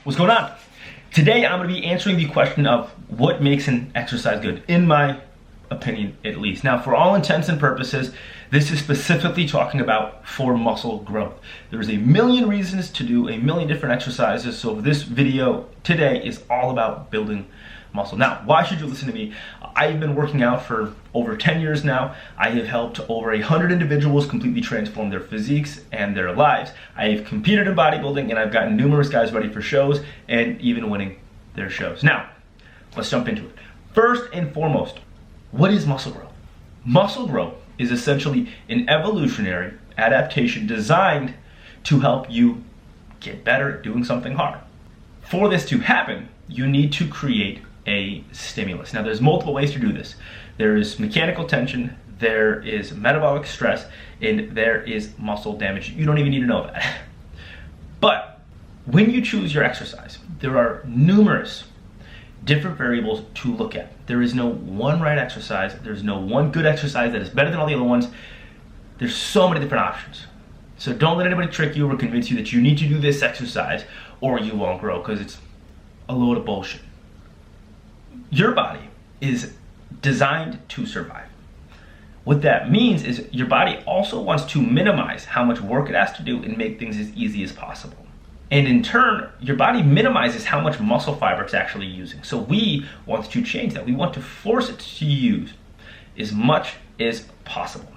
What's going on? Today I'm going to be answering the question of what makes an exercise good, in my opinion at least. Now, for all intents and purposes, this is specifically talking about for muscle growth. There's a million reasons to do a million different exercises, so this video today is all about building muscle. Now, why should you listen to me? I've been working out for over 10 years now. I have helped over 100 individuals completely transform their physiques and their lives. I have competed in bodybuilding and I've gotten numerous guys ready for shows and even winning their shows. Now, let's jump into it. First and foremost, what is muscle growth? Muscle growth is essentially an evolutionary adaptation designed to help you get better at doing something hard. For this to happen, you need to create a stimulus. Now, there's multiple ways to do this. There is mechanical tension, there is metabolic stress, and there is muscle damage. You don't even need to know that. But when you choose your exercise, there are numerous different variables to look at. There is no one right exercise. There's no one good exercise that is better than all the other ones. There's so many different options. So don't let anybody trick you or convince you that you need to do this exercise or you won't grow, because it's a load of bullshit. Your body is designed to survive. What that means is your body also wants to minimize how much work it has to do and make things as easy as possible. And in turn, your body minimizes how much muscle fiber it's actually using. So we want to change that. We want to force it to use as much as possible.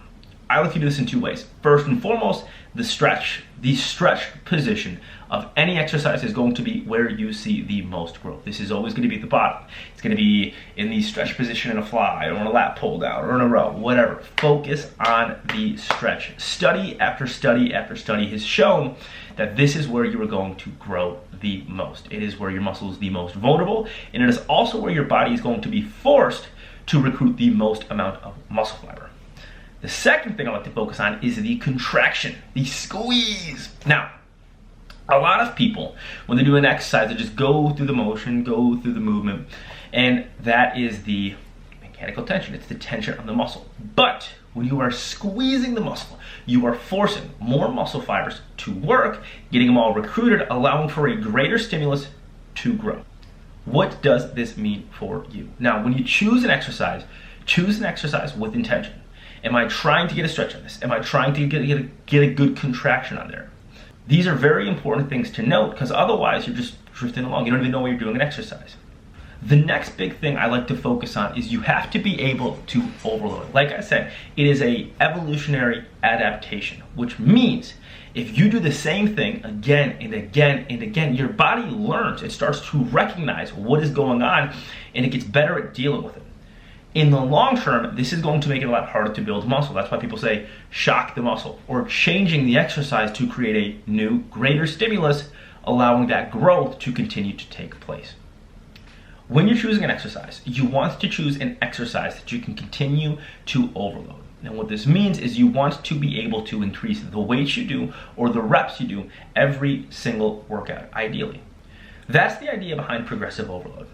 I like to do this in two ways. First and foremost, the stretch. The stretch position of any exercise is going to be where you see the most growth. This is always going to be at the bottom. It's going to be in the stretch position in a fly or in a lat pull down or in a row, whatever. Focus on the stretch. Study after study after study has shown that this is where you are going to grow the most. It is where your muscle is the most vulnerable, and it is also where your body is going to be forced to recruit the most amount of muscle fiber. The second thing I like to focus on is the contraction, the squeeze. Now, a lot of people, when they do an exercise, they just go through the motion, go through the movement, and that is the mechanical tension. It's the tension of the muscle. But when you are squeezing the muscle, you are forcing more muscle fibers to work, getting them all recruited, allowing for a greater stimulus to grow. What does this mean for you? Now, when you choose an exercise with intention. Am I trying to get a stretch on this? Am I trying to get a good contraction on there? These are very important things to note, because otherwise you're just drifting along. You don't even know why you're doing an exercise. The next big thing I like to focus on is you have to be able to overload. Like I said, it is an evolutionary adaptation, which means if you do the same thing again and again and again, your body learns. It starts to recognize what is going on, and it gets better at dealing with it. In the long term, this is going to make it a lot harder to build muscle. That's why people say shock the muscle, or changing the exercise to create a new, greater stimulus, allowing that growth to continue to take place. When you're choosing an exercise, you want to choose an exercise that you can continue to overload. And what this means is you want to be able to increase the weights you do or the reps you do every single workout, ideally. That's the idea behind progressive overload.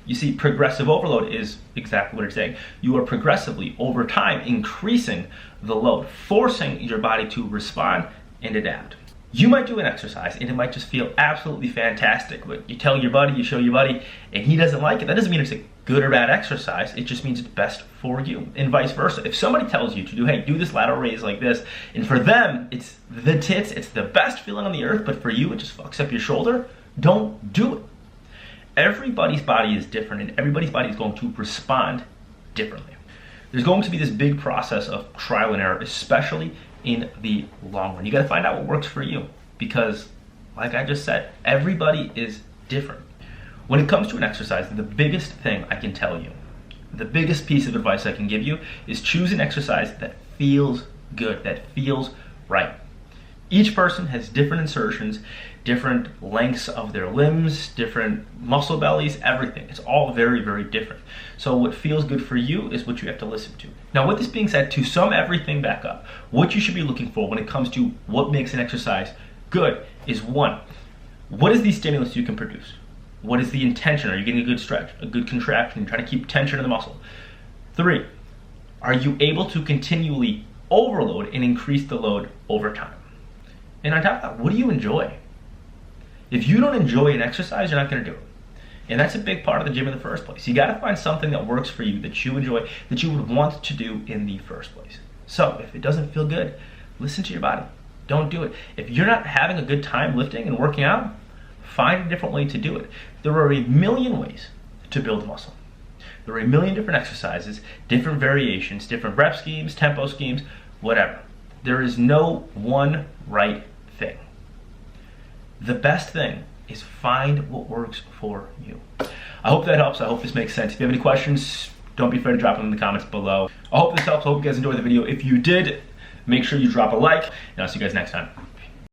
You see, progressive overload is exactly what it's saying. You are progressively, over time, increasing the load, forcing your body to respond and adapt. You might do an exercise and it might just feel absolutely fantastic, but you tell your buddy, you show your buddy, and he doesn't like it. That doesn't mean it's a good or bad exercise. It just means it's best for you, and vice versa. If somebody tells you to do, hey, do this lateral raise like this, and for them, it's the tits, it's the best feeling on the earth, but for you, it just fucks up your shoulder, don't do it. Everybody's body is different, and everybody's body is going to respond differently. There's going to be this big process of trial and error, especially in the long run. You got to find out what works for you, because like I just said, everybody is different. When it comes to an exercise, the biggest thing I can tell you, the biggest piece of advice I can give you is choose an exercise that feels good, that feels right. Each person has different insertions, different lengths of their limbs, different muscle bellies, everything. It's all very, very different. So what feels good for you is what you have to listen to. Now, with this being said, to sum everything back up, what you should be looking for when it comes to what makes an exercise good is, one, what is the stimulus you can produce? What is the intention? Are you getting a good stretch, a good contraction? You're trying to keep tension in the muscle. 3, are you able to continually overload and increase the load over time? And on top of that, what do you enjoy? If you don't enjoy an exercise, you're not gonna do it. And that's a big part of the gym in the first place. You gotta find something that works for you, that you enjoy, that you would want to do in the first place. So if it doesn't feel good, listen to your body. Don't do it. If you're not having a good time lifting and working out, find a different way to do it. There are a million ways to build muscle. There are a million different exercises, different variations, different rep schemes, tempo schemes, whatever. There is no one right thing. The best thing is find what works for you. I hope that helps. I hope this makes sense. If you have any questions, don't be afraid to drop them in the comments below. I hope this helps. I hope you guys enjoyed the video. If you did, make sure you drop a like, and I'll see you guys next time.